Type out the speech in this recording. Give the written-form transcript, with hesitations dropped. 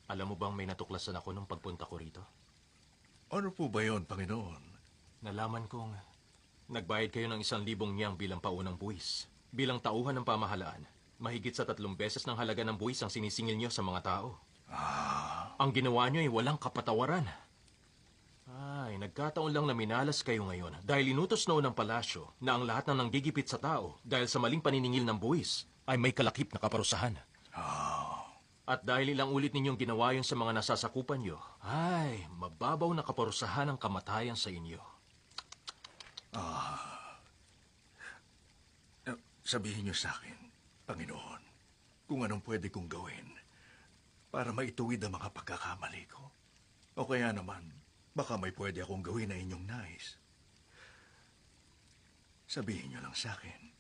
Alam mo bang may natuklasan ako nung pagpunta ko rito? Ano po ba yon, Panginoon? Nalaman kong nagbayad kayo ng 1,000 niyang bilang paunang buwis. Bilang tauhan ng pamahalaan, mahigit sa 3 beses ng halaga ng buwis ang sinisingil niyo sa mga tao. Ang ginawa niyo ay walang kapatawaran. Ay, nagkataon lang na minalas kayo ngayon dahil inutos noon ng palasyo na ang lahat ng nanggigipit sa tao dahil sa maling paniningil ng buwis ay may kalakip na kaparusahan. At dahil ilang ulit ninyong ginawa yun sa mga nasasakupan nyo, ay, mababaw na kaparusahan ang kamatayan sa inyo. Sabihin niyo sa akin, Panginoon, kung anong pwede kong gawin para maituwid ang mga pagkakamali ko. O kaya naman, baka may pwede akong gawin na inyong nais. Sabihin niyo lang sa akin.